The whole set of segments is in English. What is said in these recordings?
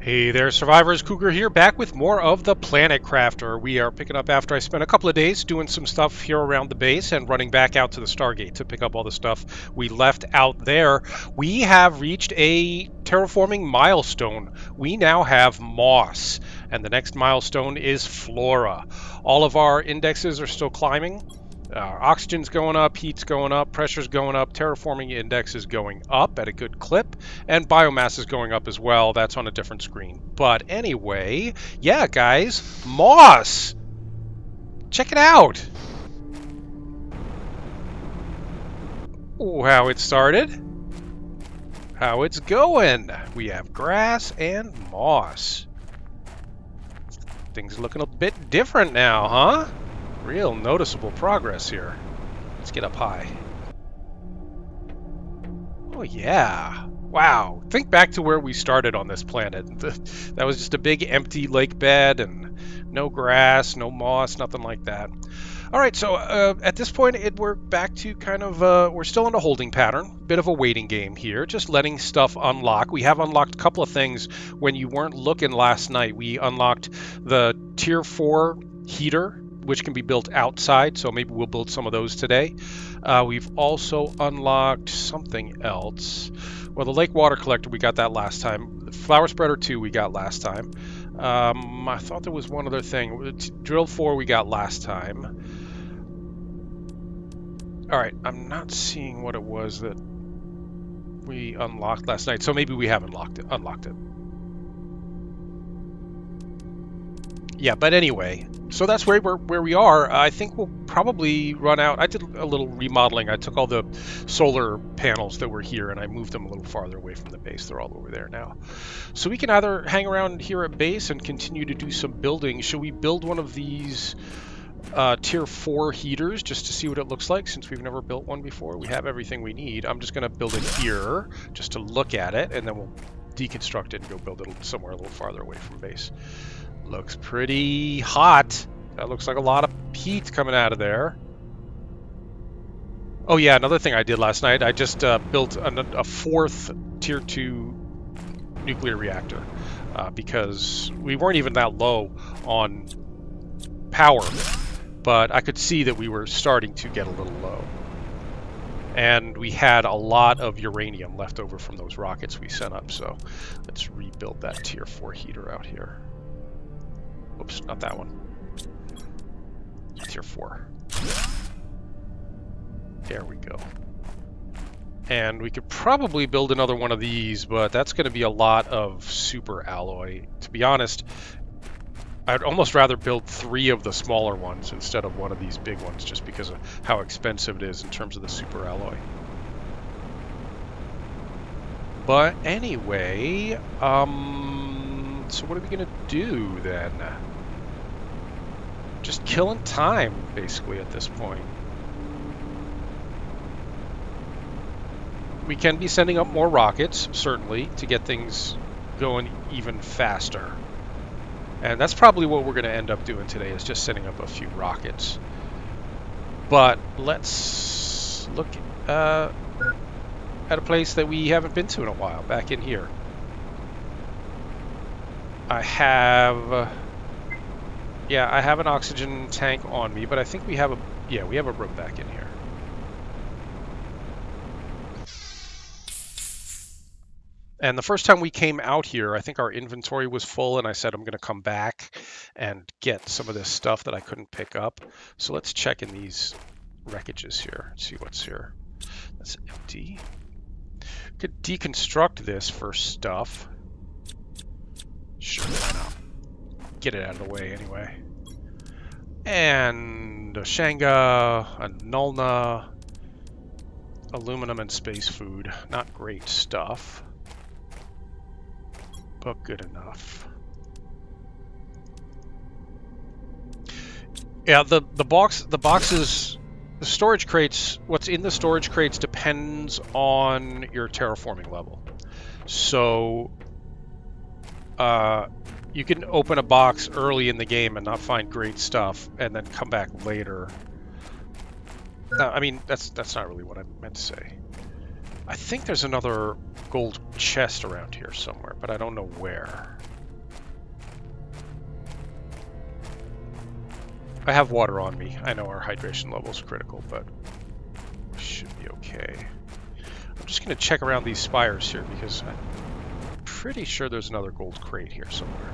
Hey there, survivors. Cougar here, back with more of the Planet Crafter. We are picking up after I spent a couple of days doing some stuff here around the base and running back out to the Stargate to pick up all the stuff we left out there. We have reached a terraforming milestone. We now have moss, and the next milestone is flora. All of our indexes are still climbing. Oxygen's going up, heat's going up, pressure's going up, terraforming index is going up at a good clip, and biomass is going up as well. That's on a different screen. But anyway, yeah, guys, moss! Check it out! Ooh, how it started. How it's going. We have grass and moss. Things looking a bit different now, huh? Real noticeable progress here. Let's get up high. Oh yeah. Wow. Think back to where we started on this planet. That was just a big empty lake bed and no grass, no moss, nothing like that. Alright, so at this point we're back to kind of, we're still in a holding pattern. Bit of a waiting game here, just letting stuff unlock. We have unlocked a couple of things when you weren't looking last night. We unlocked the Tier 4 heater, which can be built outside, so maybe we'll build some of those today. We've also unlocked something else. Well, the lake water collector, we got that last time. The flower spreader 2 we got last time. I thought there was one other thing. Drill 4 we got last time. Alright, I'm not seeing what it was that we unlocked last night, so maybe we haven't unlocked it. Yeah, but anyway, so that's where we are. I think we'll probably run out. I did a little remodeling. I took all the solar panels that were here and I moved them a little farther away from the base. They're all over there now. So we can either hang around here at base and continue to do some building. Should we build one of these Tier 4 heaters just to see what it looks like, since we've never built one before? We have everything we need. I'm just going to build it here just to look at it, and then we'll deconstruct it and go build it somewhere a little farther away from base. Looks pretty hot. That looks like a lot of heat coming out of there. Oh yeah, another thing I did last night, I just built a fourth Tier 2 nuclear reactor because we weren't even that low on power, but I could see that we were starting to get a little low. And we had a lot of uranium left over from those rockets we sent up, so let's rebuild that Tier 4 heater out here. Oops, not that one. Tier 4. There we go. And we could probably build another one of these, but that's going to be a lot of super alloy. To be honest, I'd almost rather build 3 of the smaller ones instead of one of these big ones, just because of how expensive it is in terms of the super alloy. But anyway, so what are we going to do then? Just killing time, basically, at this point. We can be sending up more rockets, certainly, to get things going even faster. And that's probably what we're going to end up doing today, is just sending up a few rockets. But let's look at a place that we haven't been to in a while, back in here. I have an oxygen tank on me, but I think we have a rope back in here. And the first time we came out here, I think our inventory was full, and I said I'm going to come back and get some of this stuff that I couldn't pick up. So let's check in these wreckages here, see what's here. That's empty. Could deconstruct this for stuff. Sure, why not? Get it out of the way anyway. And a Shanga, a Nulna, aluminum and space food. Not great stuff, but good enough. Yeah, the boxes, the storage crates, what's in the storage crates depends on your terraforming level. So you can open a box early in the game and not find great stuff, and then come back later. I mean, that's not really what I meant to say. I think there's another gold chest around here somewhere, but I don't know where. I have water on me. I know our hydration level is critical, but we should be okay. I'm just going to check around these spires here because I'm pretty sure there's another gold crate here somewhere.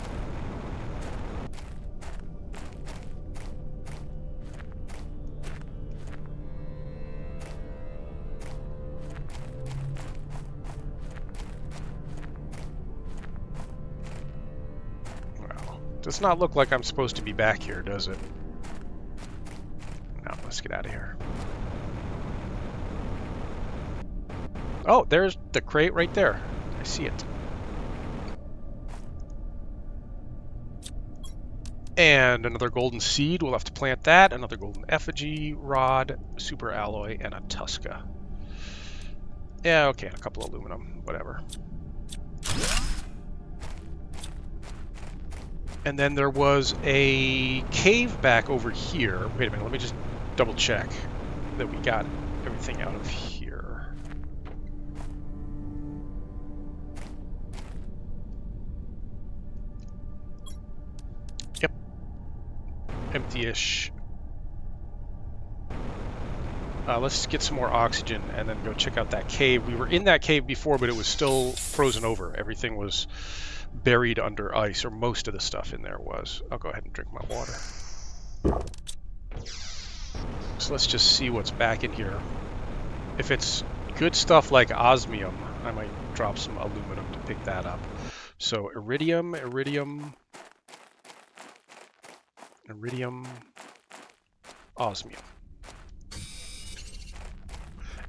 Well, does not look like I'm supposed to be back here, does it? No, let's get out of here. Oh, there's the crate right there. I see it. And another golden seed. We'll have to plant that. Another golden effigy, rod, super alloy, and a Tusca. Yeah, okay, and a couple of aluminum, whatever. And then there was a cave back over here. Wait a minute, let me just double check that we got everything out of here. Yep. Empty-ish. Let's get some more oxygen and then go check out that cave. We were in that cave before, but it was still frozen over. Everything was buried under ice, or most of the stuff in there was. I'll go ahead and drink my water. So let's just see what's back in here. If it's good stuff like osmium, I might drop some aluminum to pick that up. So iridium, osmium.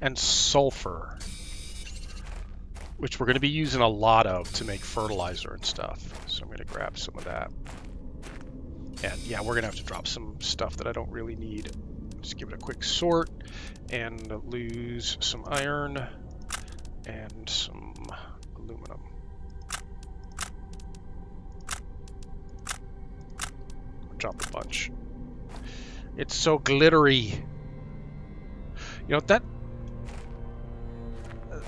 And sulfur, which we're going to be using a lot of to make fertilizer and stuff. So I'm going to grab some of that. And yeah, we're going to have to drop some stuff that I don't really need. Just give it a quick sort and lose some iron and some aluminum. Drop a bunch. It's so glittery. You know,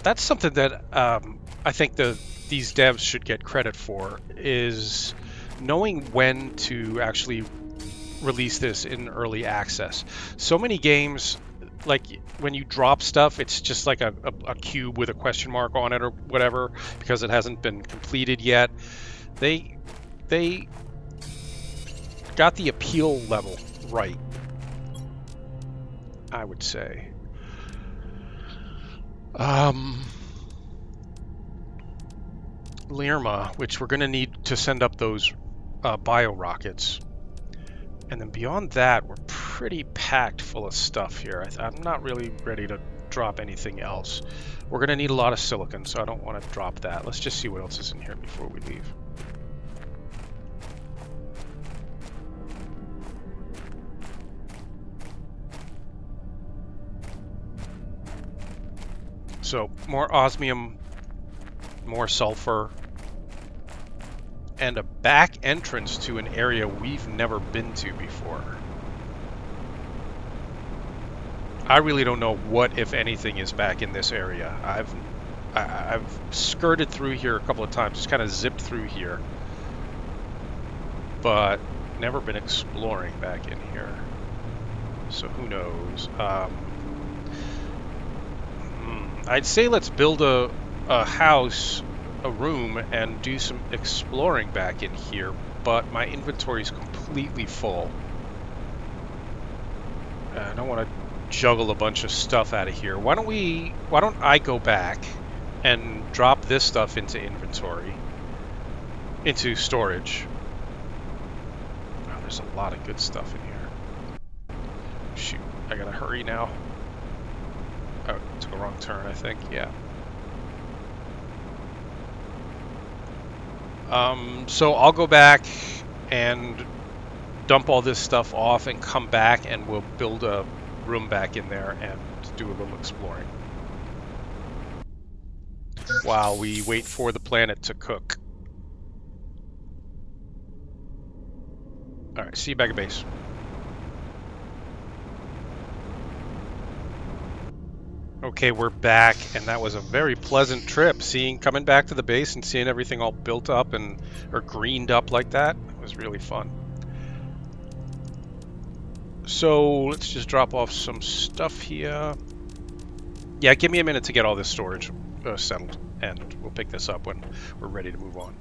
that's something that I think these devs should get credit for, is knowing when to actually release this in early access. So many games, like when you drop stuff, it's just like a cube with a question mark on it or whatever because it hasn't been completed yet. They got the appeal level right, I would say. Lirma, which we're going to need to send up those bio rockets. And then beyond that, we're pretty packed full of stuff here. I'm not really ready to drop anything else. We're going to need a lot of silicon, so I don't want to drop that. Let's just see what else is in here before we leave. So more osmium, more sulfur, and a back entrance to an area we've never been to before. I really don't know what, if anything, is back in this area. I've skirted through here a couple of times, just kind of zipped through here, but never been exploring back in here. So who knows? I'd say let's build a house, a room, and do some exploring back in here, but my inventory is completely full. I don't want to juggle a bunch of stuff out of here. Why don't I go back and drop this stuff into inventory, into storage. Oh, there's a lot of good stuff in here. Shoot, I gotta hurry now. Oh, took a wrong turn, I think. Yeah. So I'll go back and dump all this stuff off and come back, and we'll build a room back in there and do a little exploring while we wait for the planet to cook. Alright, see you back at base. Okay, we're back, and that was a very pleasant trip. Coming back to the base and seeing everything all built up or greened up like that. It was really fun. So let's just drop off some stuff here. Yeah, give me a minute to get all this storage settled, and we'll pick this up when we're ready to move on.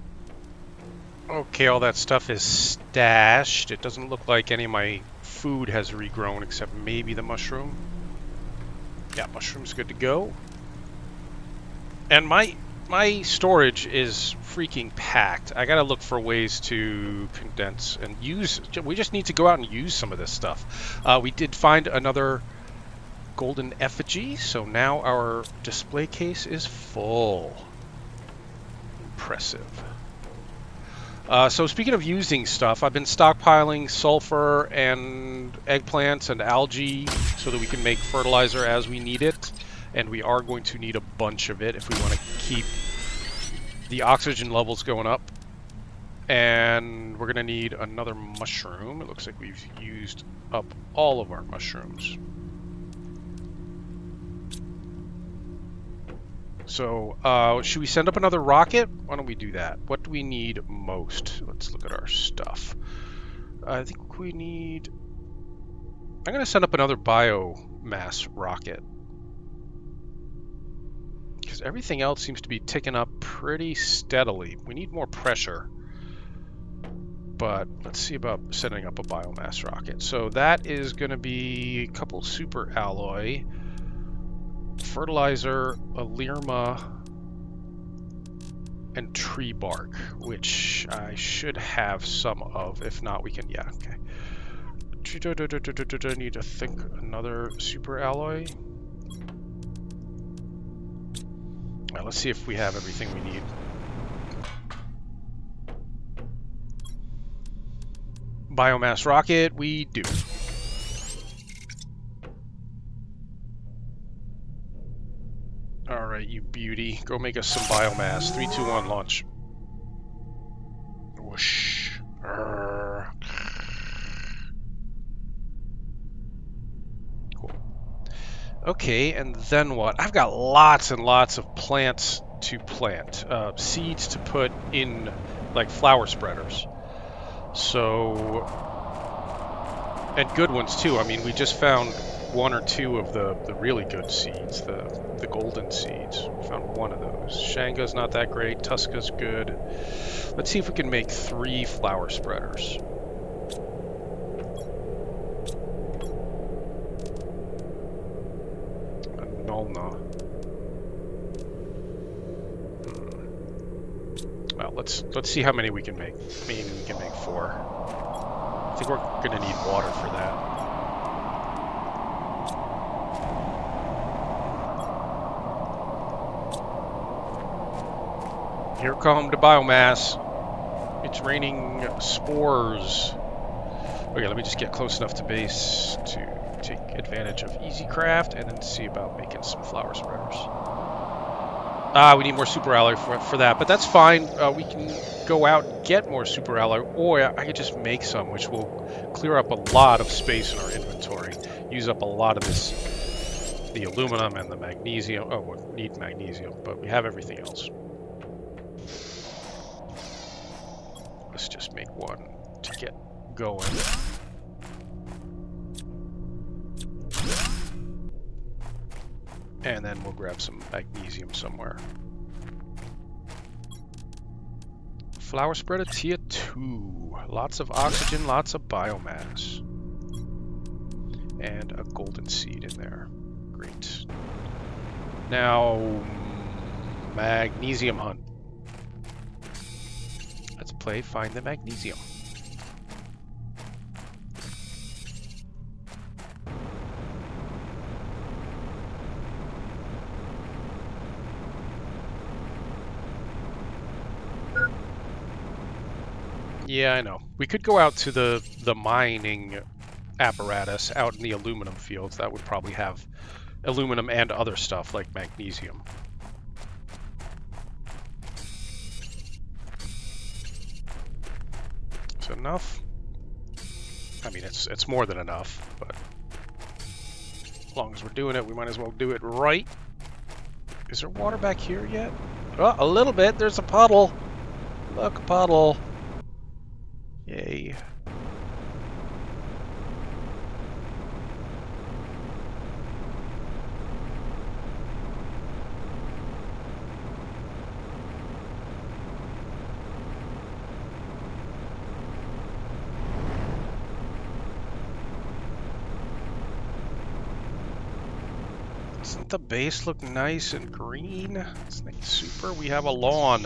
Okay, all that stuff is stashed. It doesn't look like any of my food has regrown except maybe the mushroom. Yeah, mushroom's good to go. And my storage is freaking packed. I gotta look for ways to condense and use. We just need to go out and use some of this stuff. We did find another golden effigy, so now our display case is full. Impressive. So speaking of using stuff, I've been stockpiling sulfur and eggplants and algae so that we can make fertilizer as we need it. And we are going to need a bunch of it if we want to keep the oxygen levels going up. And we're going to need another mushroom. It looks like we've used up all of our mushrooms. So, should we send up another rocket? Why don't we do that? What do we need most? Let's look at our stuff. I think we need... I'm going to send up another biomass rocket. Because everything else seems to be ticking up pretty steadily. We need more pressure. But let's see about setting up a biomass rocket. So that is going to be a couple super alloy, fertilizer, a Lirma, and tree bark, which I should have some of. If not, we can, yeah, okay. I need to think another super alloy. Well, let's see if we have everything we need. Biomass rocket, we do. Alright, you beauty. Go make us some biomass. 3, 2, 1, launch. Whoosh. Cool. Okay, and then what? I've got lots and lots of plants to plant. Seeds to put in, like, flower spreaders. So... and good ones, too. I mean, we just found 1 or 2 of the really good seeds, the golden seeds. We found 1 of those. Shanga's not that great. Tuska's good. Let's see if we can make 3 flower spreaders. A Nulna. Well, let's see how many we can make. Maybe we can make 4. I think we're gonna need water for that. Here come the biomass. It's raining spores. Okay, let me just get close enough to base to take advantage of EasyCraft and then see about making some flower spreaders. We need more super alloy for that, but that's fine. We can go out and get more super alloy, or I could just make some, which will clear up a lot of space in our inventory. Use up a lot of the aluminum and the magnesium. Oh, we need magnesium, but we have everything else. Let's just make 1 to get going. And then we'll grab some magnesium somewhere. Flower spreader tier 2. Lots of oxygen, lots of biomass. And a golden seed in there. Great. Now, magnesium hunt. Let's play Find the Magnesium. Yeah, I know. We could go out to the mining apparatus out in the aluminum fields. That would probably have aluminum and other stuff like magnesium. Is it enough? I mean, it's more than enough, but as long as we're doing it, we might as well do it right. Is there water back here yet? Oh, a little bit. There's a puddle. Look, a puddle. Yay. Doesn't the base look nice and green? It's like super. We have a lawn.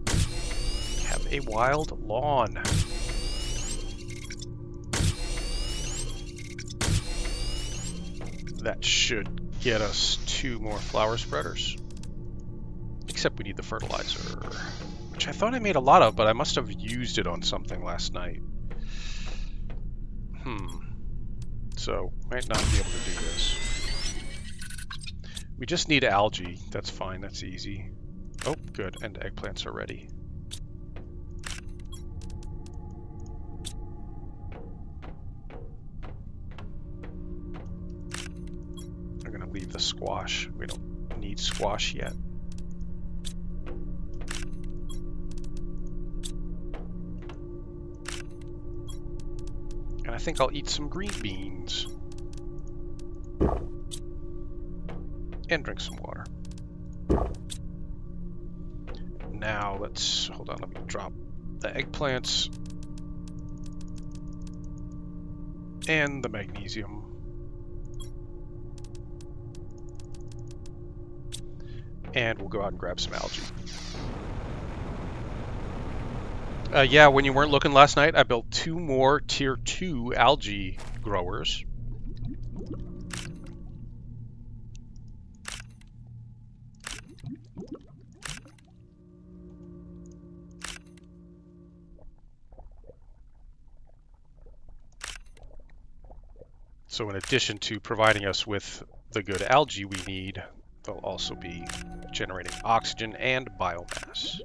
We have a wild lawn. That should get us 2 more flower spreaders. Except we need the fertilizer, which I thought I made a lot of, but I must have used it on something last night. So, might not be able to do this. We just need algae. That's fine, that's easy. Oh, good, and eggplants are ready. I'm gonna leave the squash. We don't need squash yet. And I think I'll eat some green beans. And drink some water. Now let's, hold on, let me drop the eggplants. And the magnesium. And we'll go out and grab some algae. Yeah, when you weren't looking last night, I built 2 more tier 2 algae growers. So in addition to providing us with the good algae we need, they'll also be generating oxygen and biomass.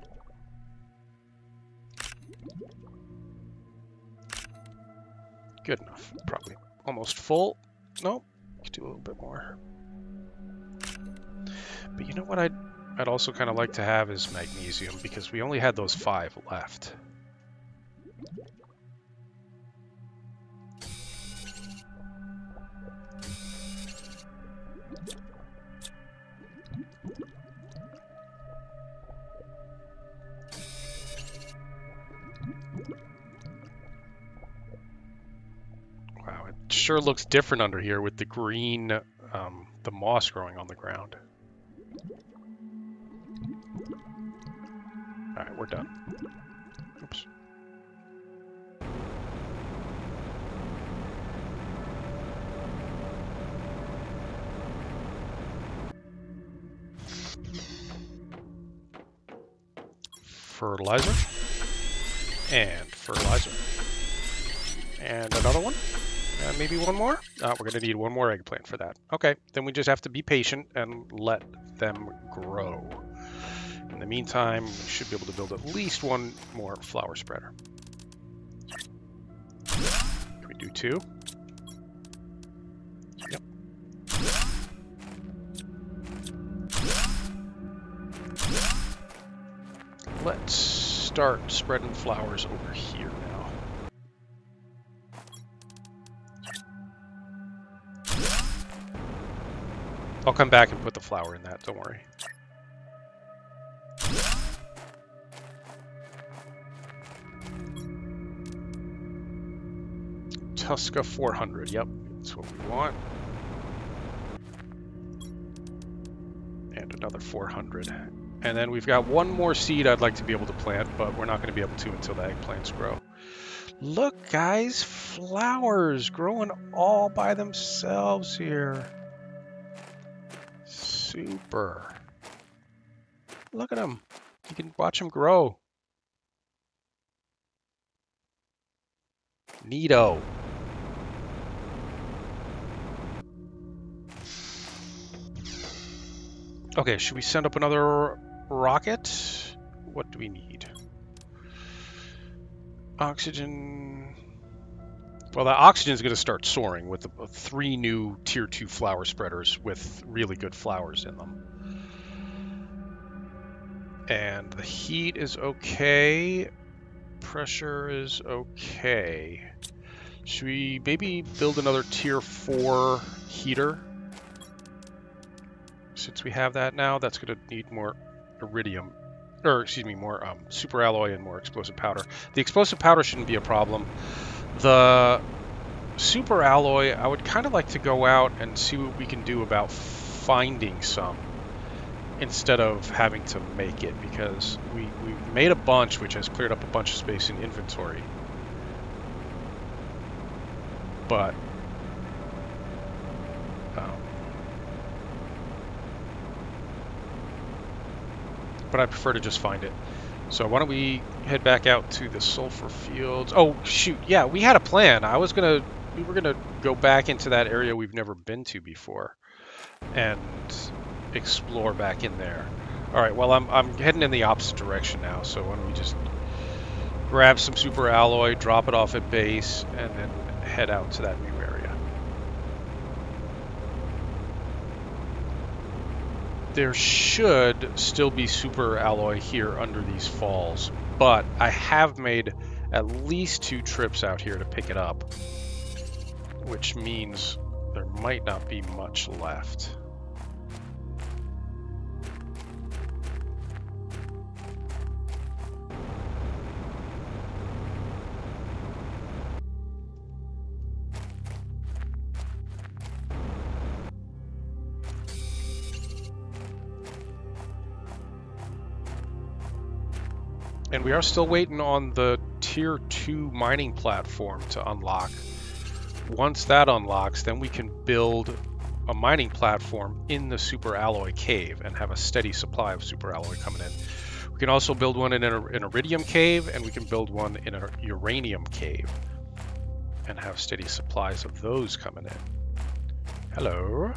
Good enough. Probably almost full. Nope. Could do a little bit more. But you know what I'd also kind of like to have is magnesium, because we only had those 5 left. Wow, it sure looks different under here with the green, the moss growing on the ground. Alright, we're done. Oops. Fertilizer. And fertilizer. And another one. And maybe one more? We're going to need 1 more eggplant for that. Okay, then we just have to be patient and let them grow. In the meantime, we should be able to build at least 1 more flower spreader. Can we do 2? Yep. Let's start spreading flowers over here now. I'll come back and put the flower in that, don't worry. Tusca 400, yep, that's what we want. And another 400. And then we've got 1 more seed I'd like to be able to plant, but we're not going to be able to until the eggplants grow. Look, guys, flowers growing all by themselves here. Super. Look at them. You can watch them grow. Neato. Okay, should we send up another rocket? What do we need? Oxygen. Well, the oxygen is going to start soaring with the 3 new tier 2 flower spreaders with really good flowers in them. And the heat is okay. Pressure is okay. Should we maybe build another tier 4 heater? Since we have that now, that's going to need more iridium. Or, excuse me, more super alloy and more explosive powder. The explosive powder shouldn't be a problem. The super alloy, I would kind of like to go out and see what we can do about finding some instead of having to make it, because we've made a bunch, which has cleared up a bunch of space in inventory. But I prefer to just find it. So why don't we head back out to the sulfur fields? Oh shoot, yeah, we had a plan. We were gonna go back into that area we've never been to before and explore back in there. All right, well I'm heading in the opposite direction now. So why don't we just grab some super alloy, drop it off at base, and then head out to that new area. There should still be super alloy here under these falls, but I have made at least 2 trips out here to pick it up, which means there might not be much left. And we are still waiting on the tier 2 mining platform to unlock. Once that unlocks, then we can build a mining platform in the super alloy cave and have a steady supply of super alloy coming in. We can also build one in an iridium cave, and we can build one in a uranium cave and have steady supplies of those coming in. Hello.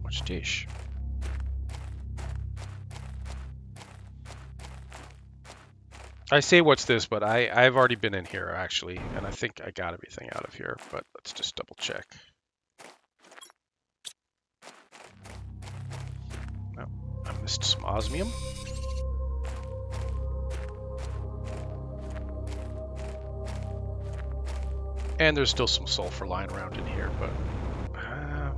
What's dish? I say what's this, but I've already been in here actually, and I think I got everything out of here, but let's just double check. No, I missed some osmium. And there's still some sulfur lying around in here, but I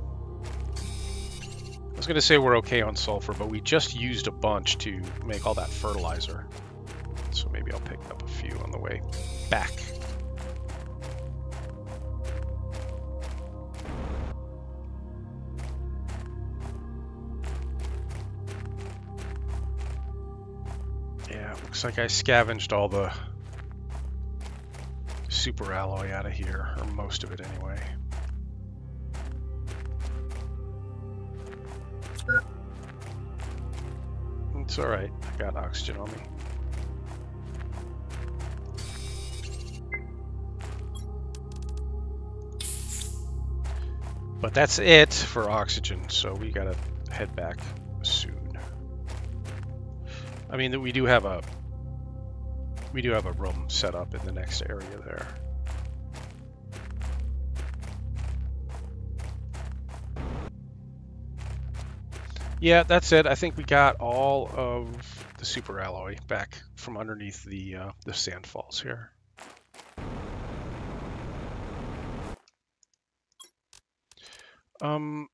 was gonna say we're okay on sulfur, but we just used a bunch to make all that fertilizer. So maybe I'll pick up a few on the way back. Yeah, looks like I scavenged all the super alloy out of here, or most of it anyway. It's alright, I got oxygen on me. But that's it for oxygen, so we gotta head back soon. I mean, we do have a room set up in the next area there. Yeah, that's it. I think we got all of the super alloy back from underneath the sand falls here.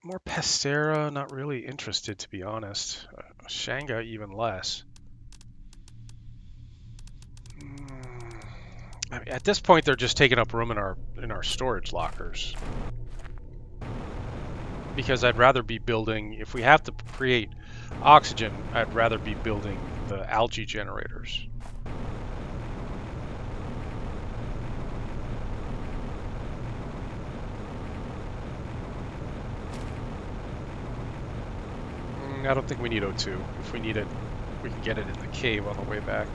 More Pestera, not really interested, to be honest. Shanga, even less. I mean, at this point, they're just taking up room in our storage lockers. Because I'd rather be building, if we have to create oxygen, I'd rather be building the algae generators. I don't think we need O2. If we need it, we can get it in the cave on the way back.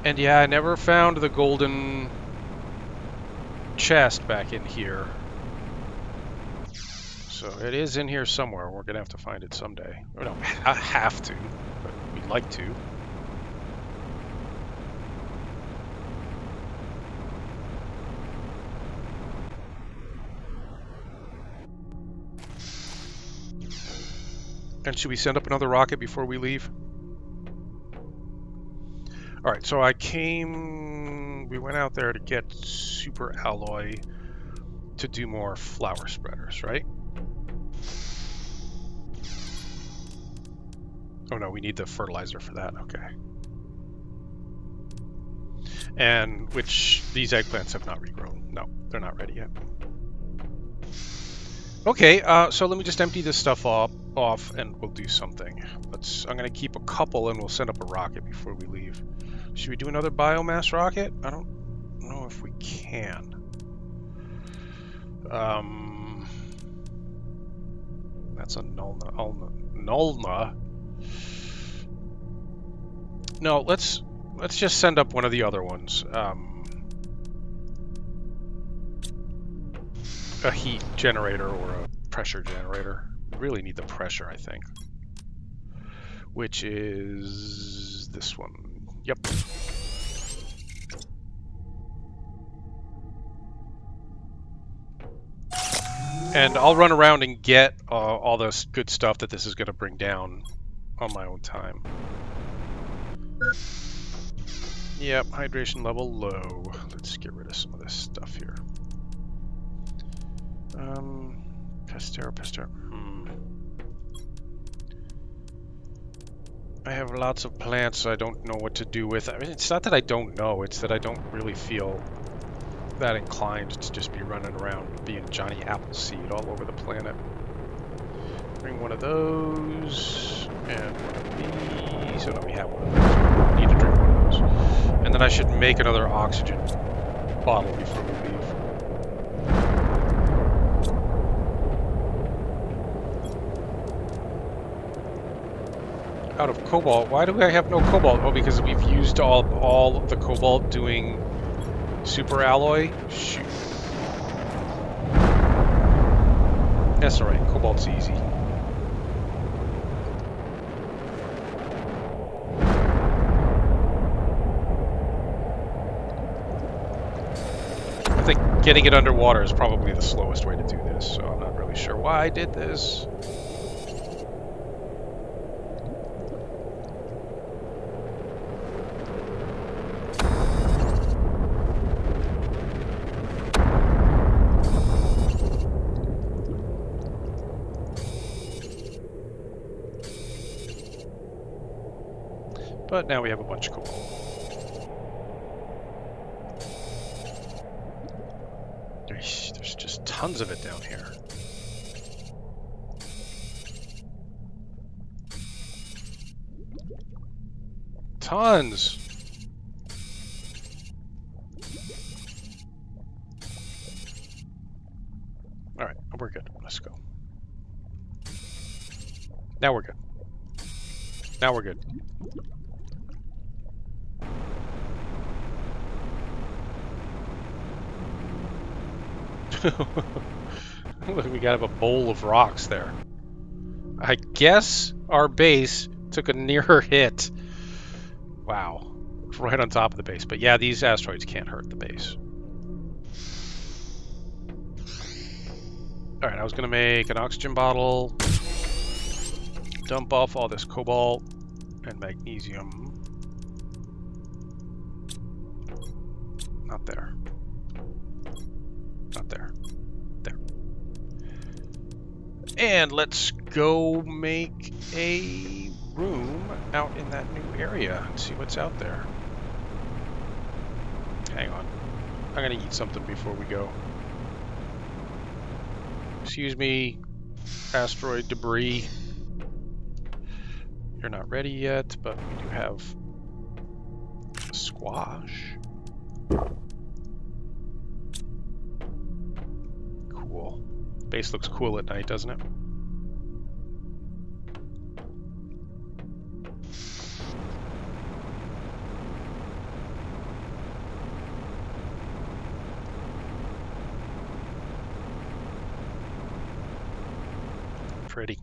And yeah, I never found the golden chest back in here. So it is in here somewhere. We're going to have to find it someday. We don't have to, but we'd like to. And should we send up another rocket before we leave? All right, so we went out there to get super alloy to do more flower spreaders, right? Oh no, we need the fertilizer for that. Okay. And which these eggplants have not regrown. No, they're not ready yet. Okay, so let me just empty this stuff off and we'll do something. I'm gonna keep a couple and we'll send up a rocket before we leave. Should we do another biomass rocket? I don't know if we can. That's a Nulna. No, let's just send up one of the other ones. A heat generator or a pressure generator. We really need the pressure, I think. Which is this one. Yep. And I'll run around and get all this good stuff that this is going to bring down on my own time. Yep, hydration level low. Let's get rid of some of this stuff here. Pester. I have lots of plants I don't know what to do with. I mean, it's not that I don't know, it's that I don't really feel that inclined to just be running around being Johnny Appleseed all over the planet. Bring one of those, and one of these. Oh no, we have one of those. We need to drink one of those. And then I should make another oxygen bottle before we leave. Out of cobalt. Why do I have no cobalt? Oh, because we've used all of the cobalt doing super alloy. Shoot. That's alright. Cobalt's easy. I think getting it underwater is probably the slowest way to do this, so I'm not really sure why I did this. But now we have a bunch of cobalt. There's just tons of it down here. Tons! Alright, we're good. Let's go. Now we're good. Now we're good. Look, we got a bowl of rocks there. I guess our base took a nearer hit. Wow. Right on top of the base. But yeah, these asteroids can't hurt the base. Alright, I was going to make an oxygen bottle. Dump off all this cobalt and magnesium. Not there. Not there. There. And let's go make a room out in that new area and see what's out there. Hang on. I'm gonna eat something before we go. Excuse me, asteroid debris. You're not ready yet, but we do have squash. Cool. Base looks cool at night, doesn't it? Pretty.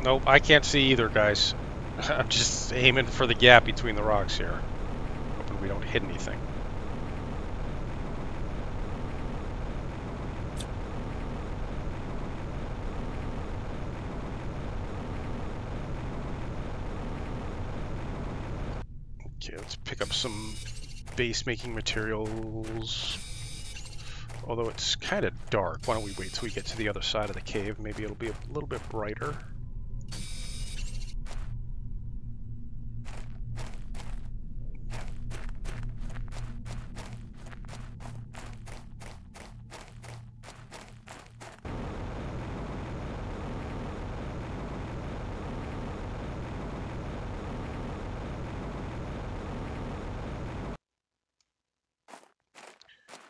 Nope, I can't see either, guys. I'm just aiming for the gap between the rocks here. Hoping we don't hit anything. Okay, let's pick up some base making materials. Although it's kind of dark. Why don't we wait till we get to the other side of the cave? Maybe it'll be a little bit brighter.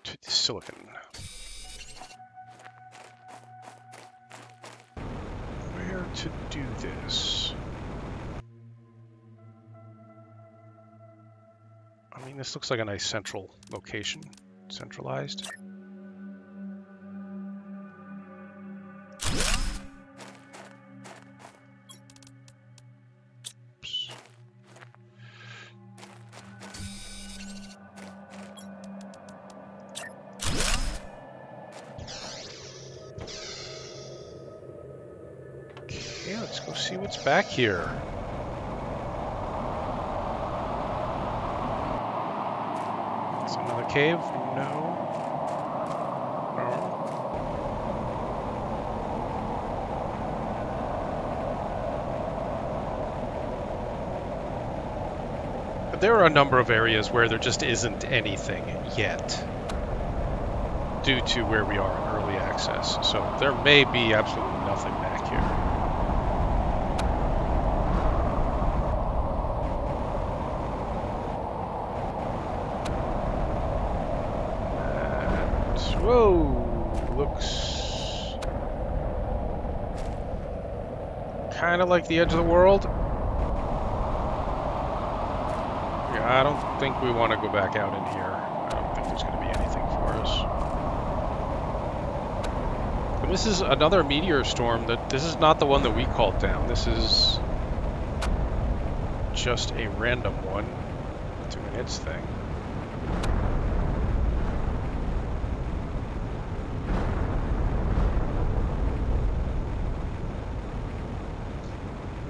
To the silicon. Where to do this? I mean, this looks like a nice central location. Centralized. Oops. Okay, let's go see what's back here. Is there another cave? No. There are a number of areas where there just isn't anything yet, due to where we are in early access. So there may be absolutely nothing back here. And, whoa, looks kind of like the edge of the world. I don't think we want to go back out in here. I don't think there's going to be anything for us. And this is another meteor storm. This is not the one that we called down. This is just a random one doing its thing.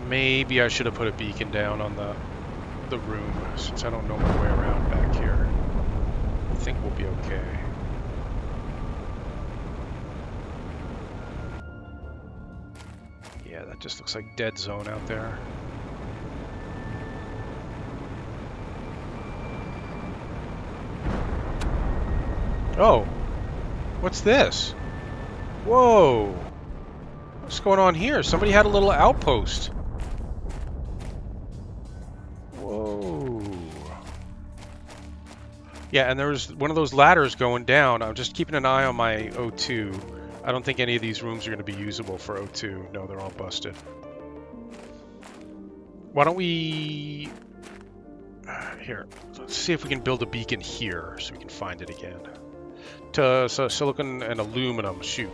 Maybe I should have put a beacon down on the room, since I don't know my way around back here. I think we'll be okay. Yeah, that just looks like dead zone out there. Oh! What's this? Whoa! What's going on here? Somebody had a little outpost. Yeah, and there's one of those ladders going down. I'm just keeping an eye on my O2. I don't think any of these rooms are going to be usable for O2. No, they're all busted. Why don't we... Here, let's see if we can build a beacon here so we can find it again. So silicon and aluminum. Shoot.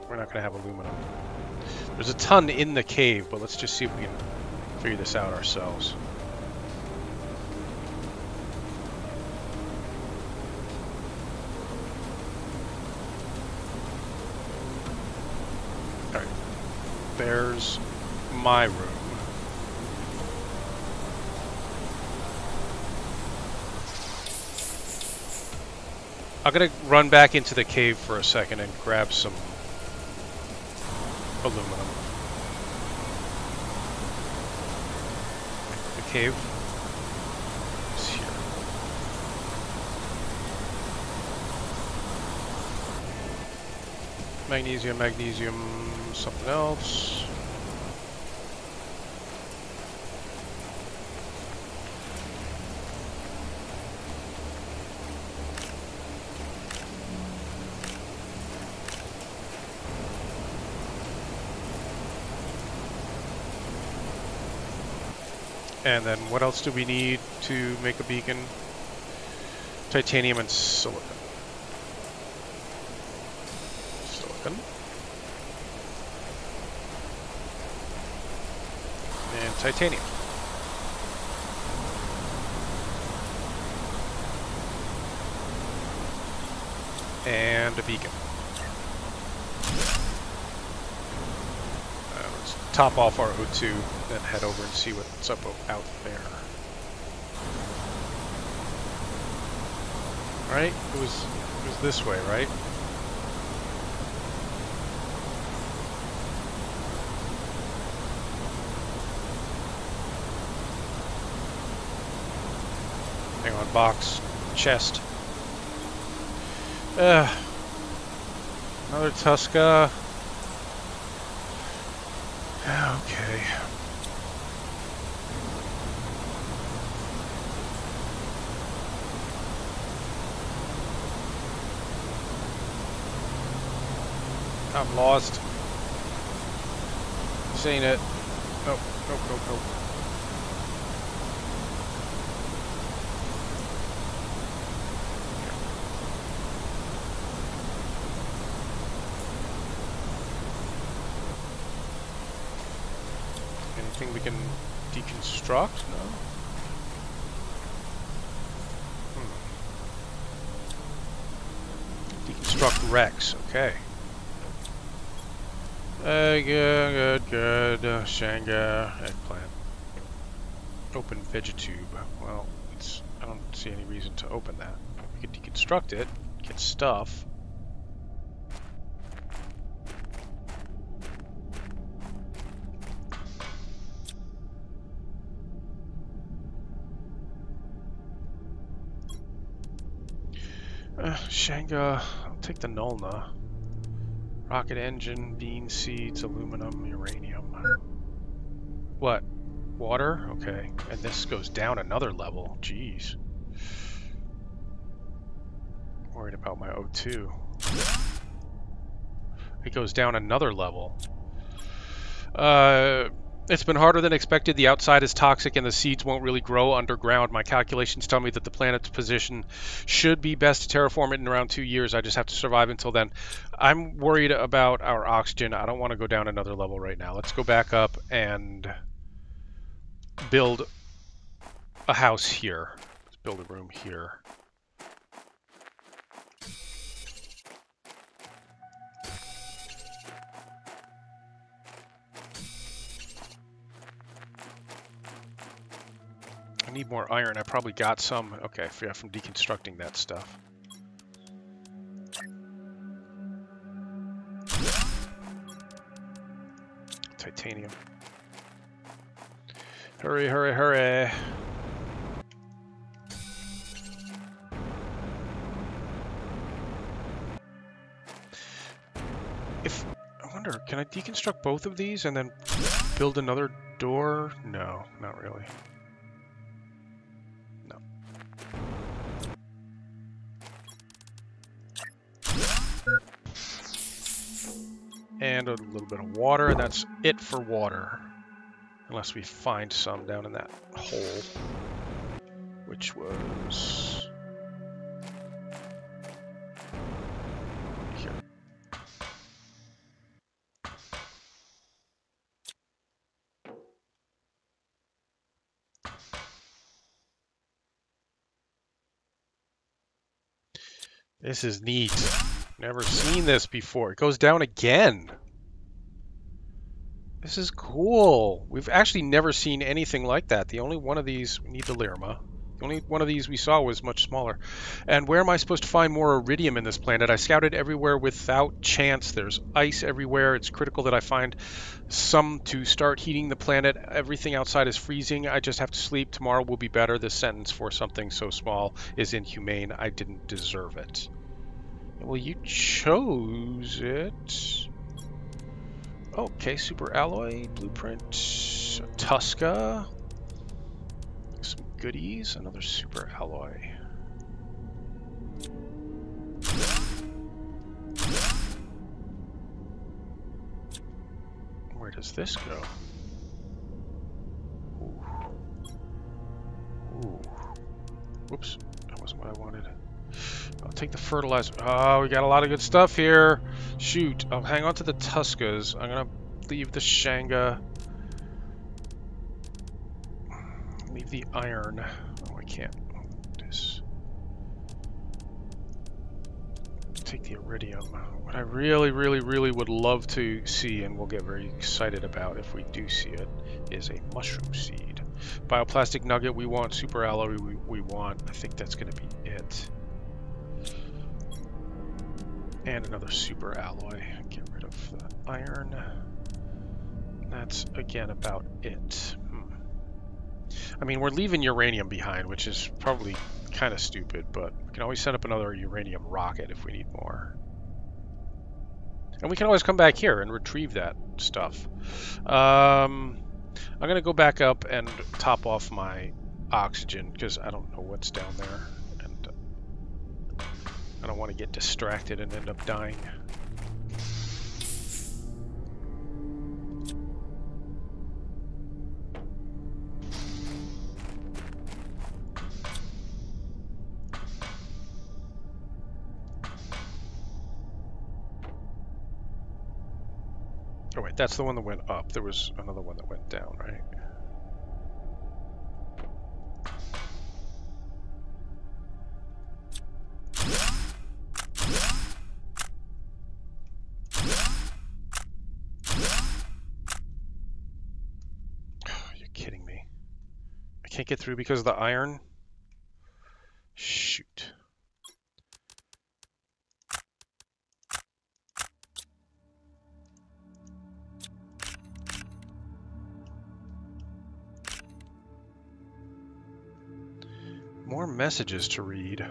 We're not going to have aluminum. There's a ton in the cave, but let's just see if we can figure this out ourselves. There's my room. I'm gonna run back into the cave for a second and grab some aluminum. The cave is here. Magnesium, magnesium, something else. And then what else do we need to make a beacon? Titanium and silicon. Silicon. And titanium. And a beacon. Let's top off our O2, then head over and see what's up out there. right? It was this way, right? Hang on, box, chest. Another Tuska. Okay. I'm lost. This ain't it. Nope, nope, nope, nope. Anything we can deconstruct? No? Deconstruct Rex, okay. Good. Shanga, eggplant. Open vegetube. Well, I don't see any reason to open that. We could deconstruct it, get stuff. Shanga, I'll take the Nulna. Rocket engine, bean seeds, aluminum, uranium. What? Water? Okay. And this goes down another level. Jeez. Worried about my O2. It goes down another level. It's been harder than expected. The outside is toxic and the seeds won't really grow underground. My calculations tell me that the planet's position should be best to terraform it in around 2 years. I just have to survive until then. I'm worried about our oxygen. I don't want to go down another level right now. Let's go back up and build a house here. Let's build a room here. I need more iron. I probably got some. Okay, yeah, from deconstructing that stuff. Titanium. Hurry, hurry, hurry. I wonder, can I deconstruct both of these and then build another door? No, not really. And a little bit of water, and that's it for water. Unless we find some down in that hole. Which was... here. This is neat. Never seen this before. It goes down again. This is cool. We've actually never seen anything like that. The only one of these, we need the Lirma. The only one of these we saw was much smaller. And where am I supposed to find more iridium in this planet? I scouted everywhere without chance. There's ice everywhere. It's critical that I find some to start heating the planet. Everything outside is freezing. I just have to sleep. Tomorrow will be better. This sentence for something so small is inhumane. I didn't deserve it. Well, you chose it. Okay, super alloy, blueprint, Tuska, some goodies, another super alloy. Where does this go? Ooh. Ooh. Whoops, that wasn't what I wanted. I'll take the fertilizer. Oh, we got a lot of good stuff here. Shoot, I'll hang on to the Tuskas. I'm gonna leave the Shanga. Leave the iron. Oh, I can't. This. Take the iridium. What I really would love to see, and we'll get very excited about if we do see it, is a mushroom seed. Bioplastic nugget we want. Super alloy we want. I think that's gonna be it. And another super alloy. Get rid of the iron. That's, again, about it. I mean, we're leaving uranium behind, which is probably kind of stupid, but we can always set up another uranium rocket if we need more. And we can always come back here and retrieve that stuff. I'm going to go back up and top off my oxygen, because I don't know what's down there. And I don't want to get distracted and end up dying. Oh wait, that's the one that went up. There was another one that went down, right? Oh, you're kidding me. I can't get through because of the iron? Shoot. More messages to read.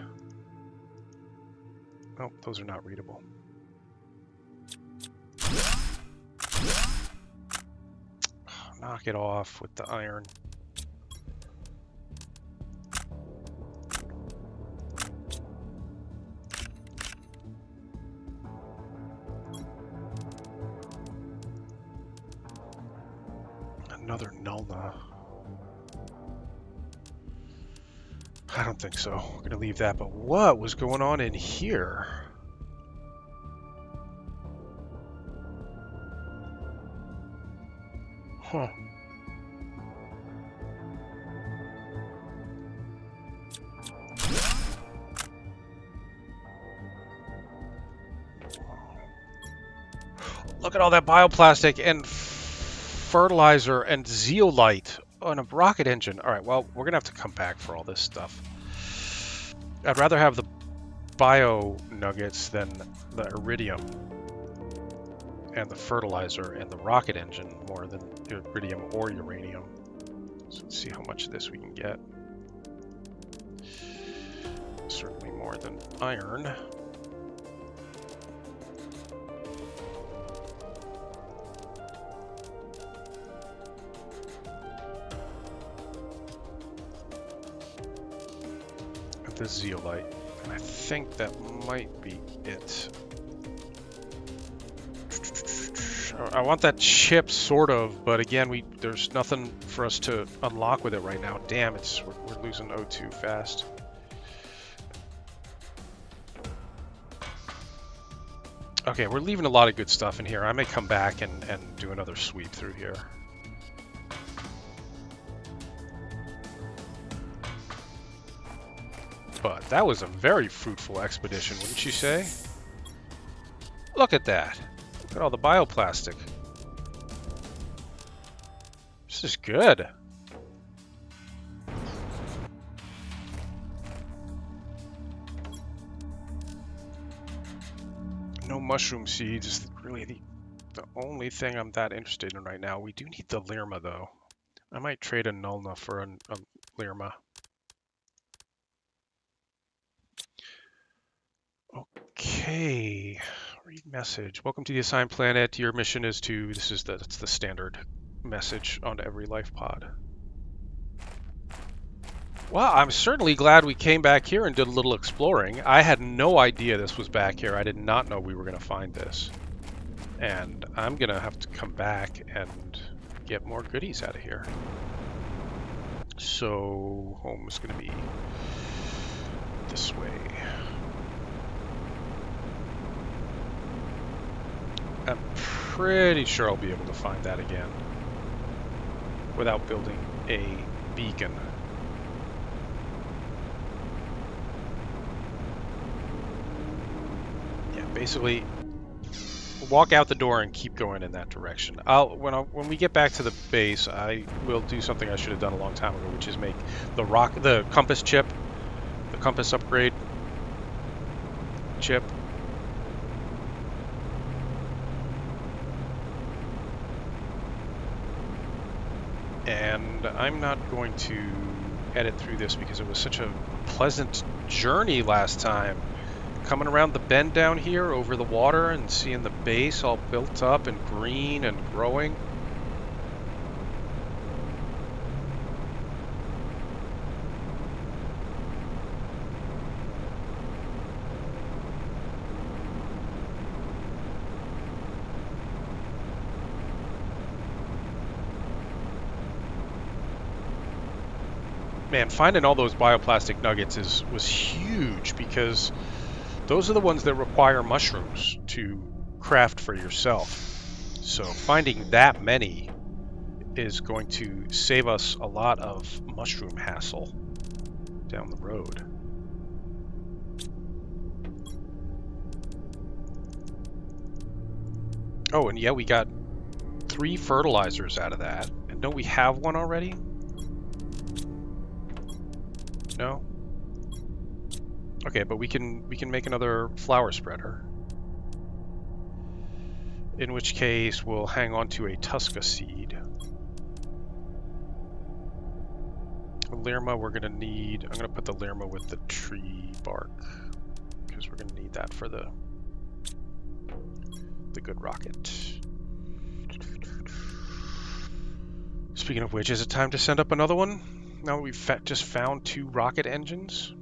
Oh, those are not readable. Knock it off with the iron. Another Nulna. I don't think so. We're going to leave that, but what was going on in here? Huh. Look at all that bioplastic and fertilizer and zeolite on a rocket engine. All right, well, we're going to have to come back for all this stuff. I'd rather have the bio nuggets than the iridium and the fertilizer and the rocket engine more than iridium or uranium. So let's see how much of this we can get. Certainly more than iron. The zeolite, and I think that might be it. I want that chip, sort of, but again, there's nothing for us to unlock with it right now. Damn, we're losing O2 fast. Okay, we're leaving a lot of good stuff in here. I may come back and do another sweep through here. But that was a very fruitful expedition, wouldn't you say? Look at that. Look at all the bioplastic. This is good. No mushroom seeds is really the only thing I'm that interested in right now. We do need the Lirma, though. I might trade a Nulna for a Lirma. Okay, read message. Welcome to the assigned planet. Your mission is to, that's the standard message on every life pod. Well, I'm certainly glad we came back here and did a little exploring. I had no idea this was back here. I did not know we were going to find this. And I'm going to have to come back and get more goodies out of here. So, home is going to be this way. I'm pretty sure I'll be able to find that again without building a beacon. Yeah, basically walk out the door and keep going in that direction. When we get back to the base, I will do something I should have done a long time ago, which is make the compass chip, the compass upgrade chip. and I'm not going to edit through this because it was such a pleasant journey last time. Coming around the bend down here over the water and seeing the base all built up and green and growing. Man, finding all those bioplastic nuggets was huge, because those are the ones that require mushrooms to craft for yourself. So finding that many is going to save us a lot of mushroom hassle down the road. Oh, and yeah, we got 3 fertilizers out of that. And don't we have one already? No? Okay, but we can make another flower spreader. In which case, we'll hang on to a Tusca seed. Lirma, we're gonna need. I'm gonna put the Lirma with the tree bark, because we're gonna need that for the good rocket. Speaking of which, is it time to send up another one? Now that we've just found 2 rocket engines?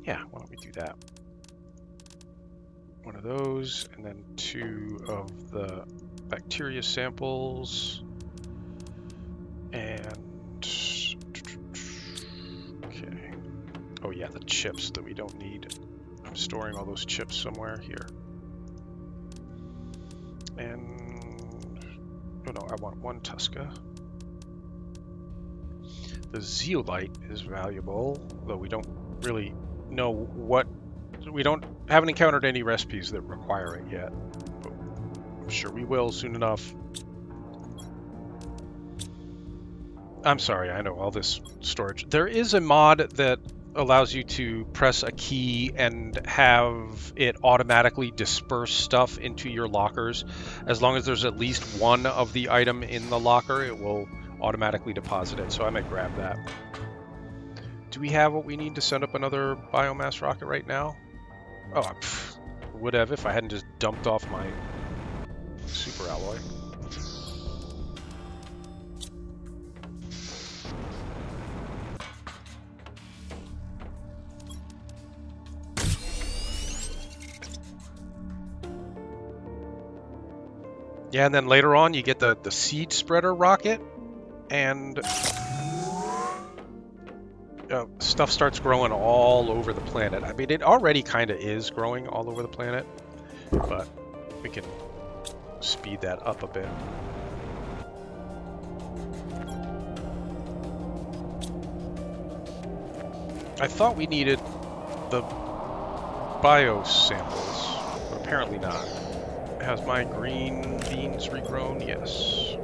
Yeah, why don't we do that? One of those, and then 2 of the bacteria samples. And... okay. Oh yeah, the chips that we don't need. I'm storing all those chips somewhere here. And... oh no, I want 1 Tusca. The zeolite is valuable, though we don't really know what... we haven't encountered any recipes that require it yet, but I'm sure we will soon enough. I'm sorry, I know all this storage. There is a mod that allows you to press a key and have it automatically disperse stuff into your lockers. As long as there's at least one of the item in the locker, it will automatically deposit it, so I might grab that. Do we have what we need to send up another biomass rocket right now? Oh, I would have if I hadn't just dumped off my super alloy. Yeah, and then later on you get the seed spreader rocket, and stuff starts growing all over the planet. I mean, it already kind of is growing all over the planet, but we can speed that up a bit. I thought we needed the bio samples, but apparently not. Has my green beans regrown? Yes.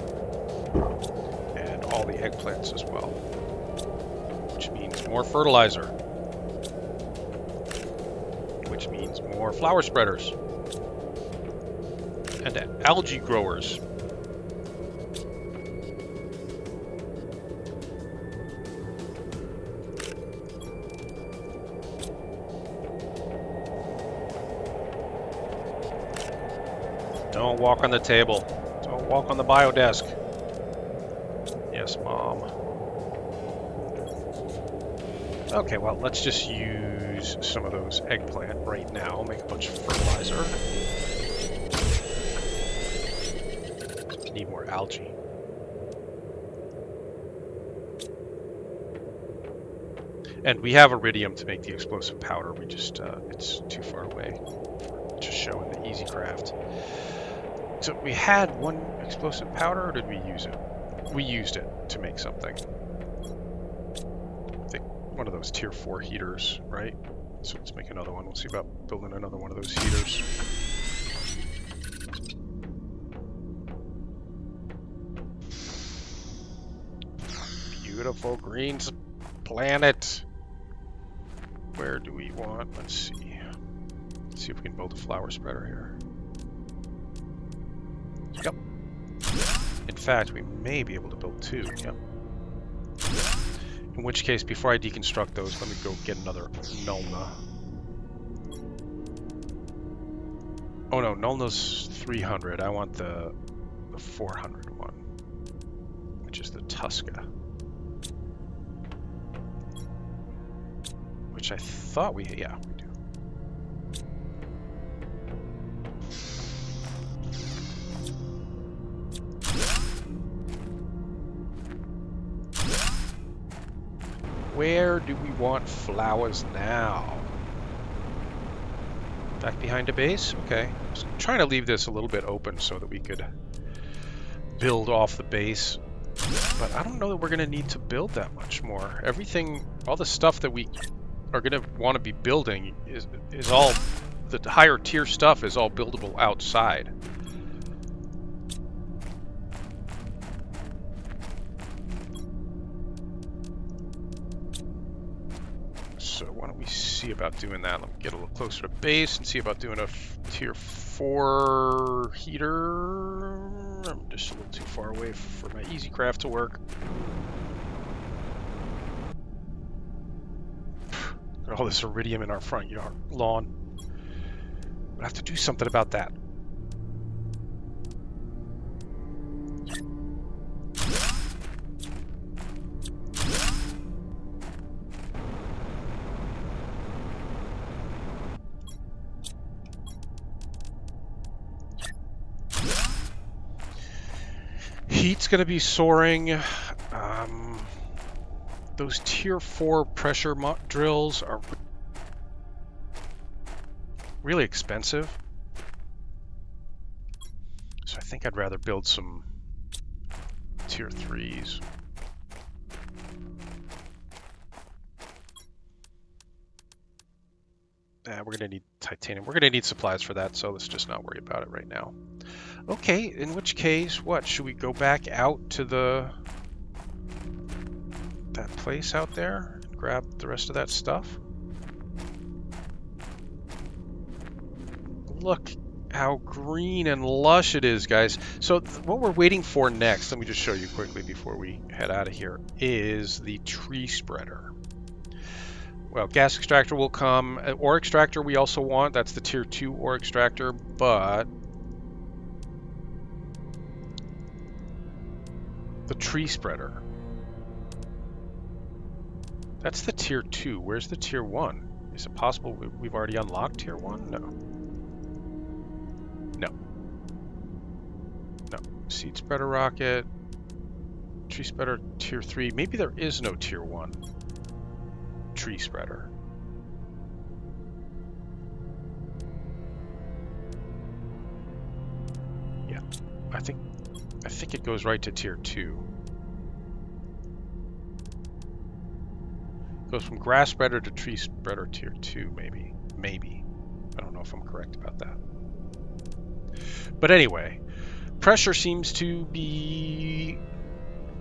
And all the eggplants as well. Which means more fertilizer. Which means more flower spreaders. And algae growers. Don't walk on the table. Don't walk on the bio desk. Yes, Mom. Okay, well, let's just use some of those eggplant right now. Make a bunch of fertilizer. Need more algae. And we have iridium to make the explosive powder. We just, it's too far away. Just showing the easy craft. So we had 1 explosive powder, or did we use it? We used it to make something. I think one of those tier 4 heaters, right? So let's make another one. We'll see about building another one of those heaters. Beautiful green planet. Where do we want? Let's see. Let's see if we can build a flower spreader here. Yep. In fact, we may be able to build 2. Yep. In which case, before I deconstruct those, let me go get another Nulna. Oh no, Nulna's 300. I want the 400 one, which is the Tuska. Which I thought we do. Where do we want flowers now? Back behind a base? Okay. I was trying to leave this a little bit open so that we could build off the base. But I don't know that we're going to need to build that much more. Everything, all the stuff that we are going to want to be building is all, the higher tier stuff is all buildable outside. So why don't we see about doing that? Let me get a little closer to base and see about doing a tier 4 heater. I'm just a little too far away for my easy craft to work. All this iridium in our front yard lawn. We'll have to do something about that. Heat's going to be soaring. Those tier 4 pressure drills are really expensive. So I think I'd rather build some tier 3s. We're going to need titanium. We're going to need supplies for that, so let's just not worry about it right now. Okay, in which case, what? Should we go back out to that place out there and grab the rest of that stuff? Look how green and lush it is, guys. So what we're waiting for next, let me just show you quickly before we head out of here, is the tree spreader. Well, gas extractor will come. Ore extractor we also want. That's the tier 2 ore extractor, but the tree spreader. That's the tier 2. Where's the tier 1? Is it possible we've already unlocked tier 1? No. No. No. Seed spreader rocket. Tree spreader tier 3. Maybe there is no tier 1 tree spreader. Yeah. I think it goes right to tier 2. Goes from grass spreader to tree spreader tier 2, maybe. Maybe. I don't know if I'm correct about that. But anyway, pressure seems to be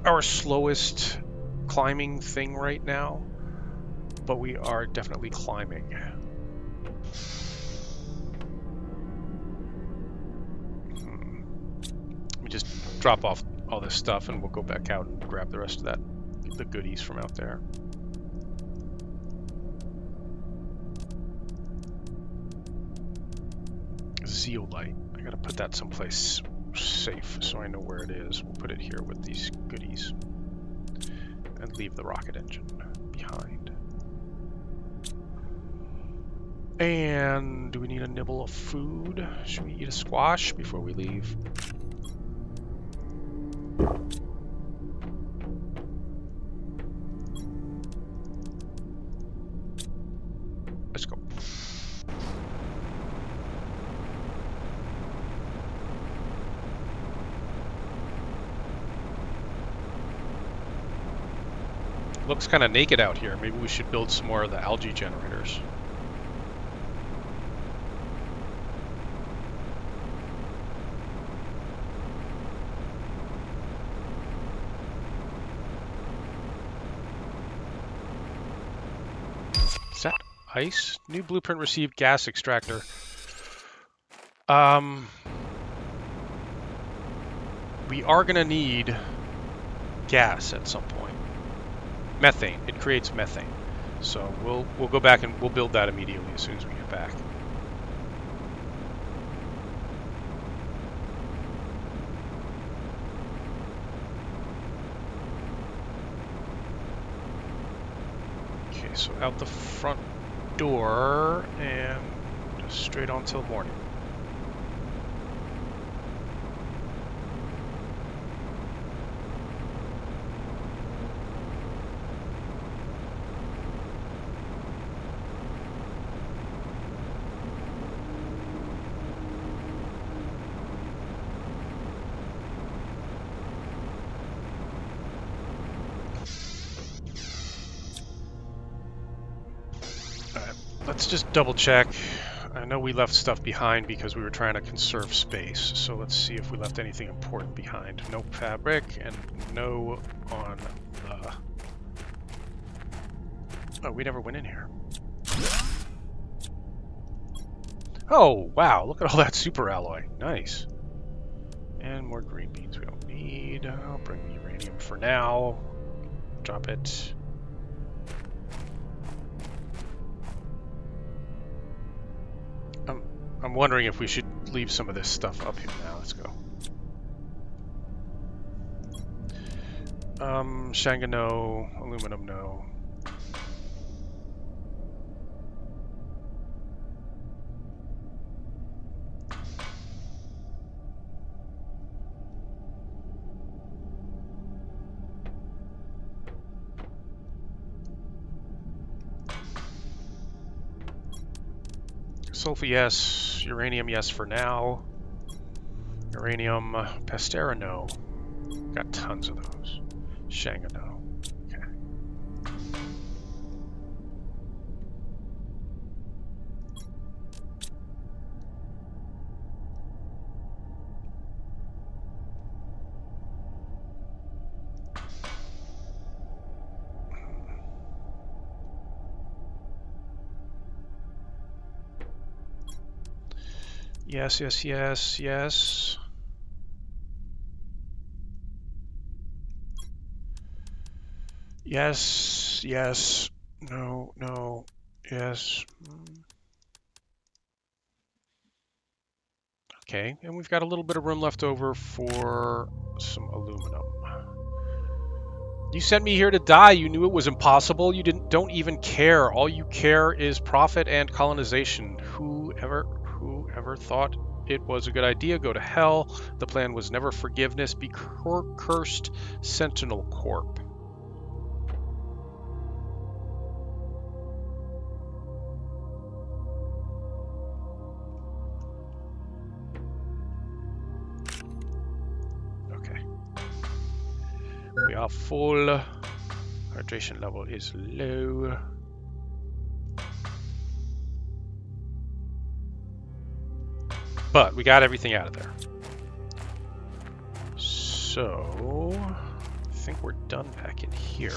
our slowest climbing thing right now, but we are definitely climbing. Let me just drop off all this stuff and we'll go back out and grab the rest of the goodies from out there. Zeolite. I gotta put that someplace safe so I know where it is. We'll put it here with these goodies and leave the rocket engine behind. And do we need a nibble of food? Should we eat a squash before we leave? Let's go. Looks kind of naked out here. Maybe we should build some more of the algae generators. Is that ice? New blueprint received, gas extractor. we are going to need gas at some point. Methane. It creates methane. So we'll go back and we'll build that immediately as soon as we get back. Okay, so out the front door and just straight on till morning. Let's just double check. I know we left stuff behind because we were trying to conserve space. So let's see if we left anything important behind. No fabric and no on the... Oh, we never went in here. Oh, wow. Look at all that super alloy. Nice. And more green beans we don't need. I'll bring the uranium for now. Drop it. I'm wondering if we should leave some of this stuff up here now. Let's go. Shanga no, aluminum no. Sulfur, yes. Uranium, yes for now. Uranium, Pastera, no. Got tons of those. Shanga, no. Okay. Yes, yes, yes, yes. Yes, yes, no, no, yes. Okay, and we've got a little bit of room left over for some aluminum. You sent me here to die. You knew it was impossible. You don't even care. All you care is profit and colonization. Whoever thought it was a good idea, go to hell. The plan was never forgiveness. Be cursed, Sentinel Corp. Okay. We are full. Hydration level is low. But we got everything out of there. So, I think we're done back in here.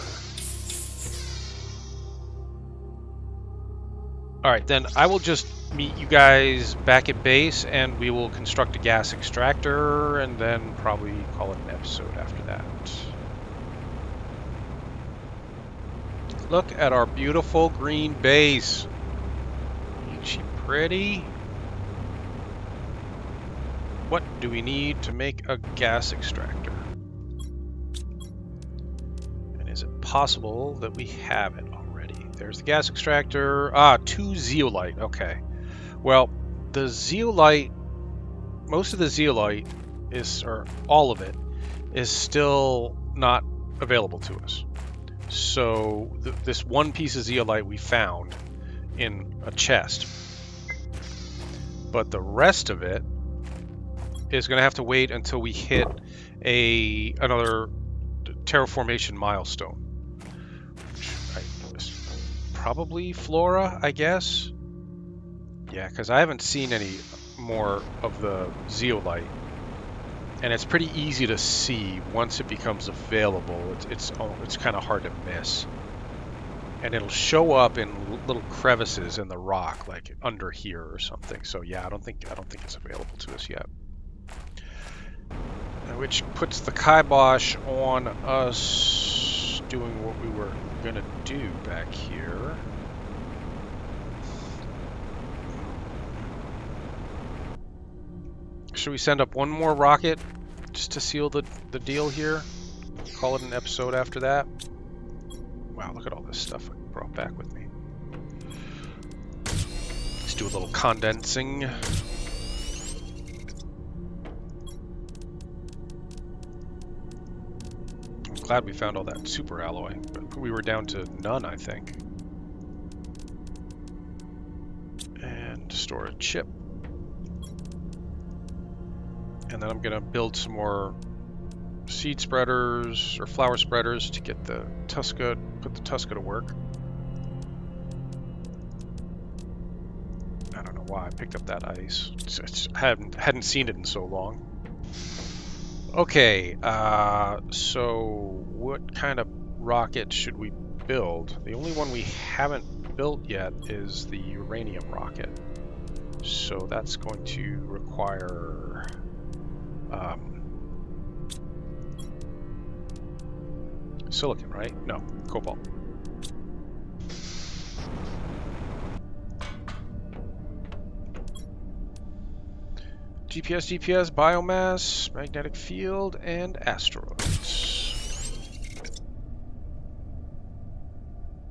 Alright, then I will just meet you guys back at base and we will construct a gas extractor and then probably call it an episode after that. Look at our beautiful green base. Ain't she pretty? What do we need to make a gas extractor? And is it possible that we have it already? There's the gas extractor. Ah, 2 zeolite. Okay. Well, the zeolite, most of the zeolite is, or all of it, is still not available to us. So this one piece of zeolite we found in a chest. But the rest of it is going to have to wait until we hit another terraformation milestone. Probably flora, I guess. Yeah, because I haven't seen any more of the zeolite, and it's pretty easy to see once it becomes available. It's kind of hard to miss, and it'll show up in little crevices in the rock, like under here or something. So yeah, I don't think it's available to us yet. which puts the kibosh on us doing what we were gonna do back here. Should we send up one more rocket just to seal the deal here? Call it an episode after that? Wow, look at all this stuff I brought back with me. Let's do a little condensing. I'm glad we found all that super alloy, but we were down to none, I think. And store a chip. And then I'm going to build some more seed spreaders or flower spreaders to get the Tusca, put the Tusca to work. I don't know why I picked up that ice. I hadn't seen it in so long. Okay, so what kind of rocket should we build? The only one we haven't built yet is the Uranium Rocket. So that's going to require silicon, right? No, cobalt. GPS, biomass, magnetic field, and asteroids.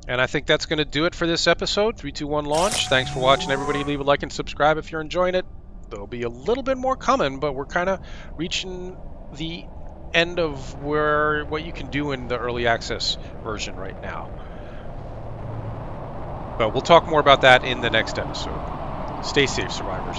And I think that's going to do it for this episode. 3, 2, 1, launch. Thanks for watching, everybody. Leave a like and subscribe if you're enjoying it. There'll be a little bit more coming, but we're kind of reaching the end of what you can do in the early access version right now. But we'll talk more about that in the next episode. Stay safe, survivors.